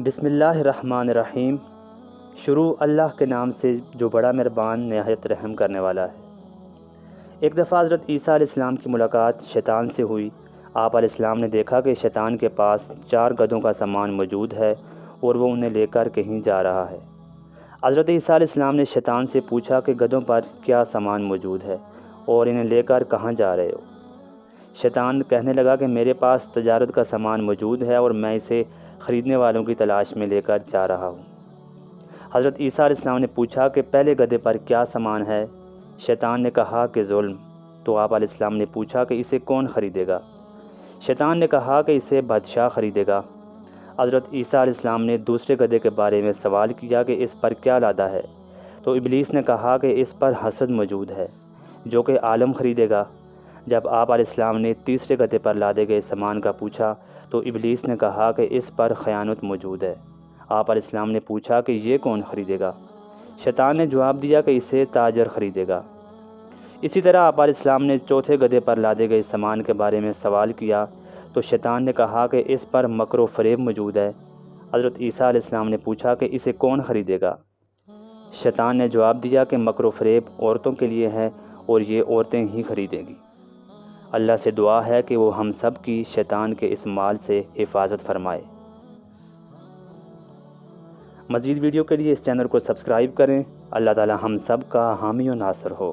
بسم اللہ الرحمن الرحیم۔ شروع اللہ کے نام سے جو بڑا مہربان نہایت رحم کرنے والا ہے۔ ایک دفعہ حضرت عیسیٰ علیہ السلام کی ملاقات شیطان سے ہوئی۔ آپ علیہ السلام نے دیکھا کہ شیطان کے پاس 4 گدھوں کا سامان موجود ہے اور وہ انہیں لے کر کہیں جا رہا ہے۔ حضرت عیسیٰ علیہ السلام نے شیطان سے پوچھا کہ گدھوں پر کیا سامان موجود ہے اور انہیں لے کر کہاں جا رہے ہو؟ شیطان کہنے لگا کہ میرے پاس تجارت کا سامان موجود ہے اور میں اسے خریدنے والوں کی تلاش میں لے کر جا رہا ہوں۔ حضرت عیسیٰ علیہ السلام نے پوچھا کہ پہلے گدھے پر کیا سامان ہے؟ شیطان نے کہا کہ ظلم۔ تو آپ علیہ السلام نے پوچھا کہ اسے کون خریدے گا؟ شیطان نے کہا کہ اسے بادشاہ خریدے گا۔ حضرت عیسیٰ علیہ السلام نے دوسرے گدھے کے بارے میں سوال کیا کہ اس پر کیا لادہ ہے؟ تو ابلیس نے کہا کہ اس پر حسد موجود ہے جو کہ عالم خریدے گا۔ جب آپ علیہ السلام نے تیسرے گدھے پر لادے گئے سامان کا پوچھا تو ابلیس نے کہا کہ اس پر خیانت موجود ہے۔ آپ علیہ السلام نے پوچھا کہ یہ کون خریدے گا؟ شیطان نے جواب دیا کہ اسے تاجر خریدے گا۔ اسی طرح آپ علیہ السلام نے چوتھے گدھے پر لادے گئے سامان کے بارے میں سوال کیا تو شیطان نے کہا کہ اس پر مکر و فریب موجود ہے۔ حضرت عیسیٰ علیہ السلام نے پوچھا کہ اسے کون خریدے گا؟ شیطان نے جواب دیا کہ مکر و فریب عورتوں کے لیے ہے اور یہ عورتیں ہی خریدیں گی۔ اللہ سے دعا ہے کہ وہ ہم سب کی شیطان کے اس مال سے حفاظت فرمائے۔ مزید ویڈیو کے لیے اس چینل کو سبسکرائب کریں۔ اللہ تعالی ہم سب کا حامی و ناصر ہو۔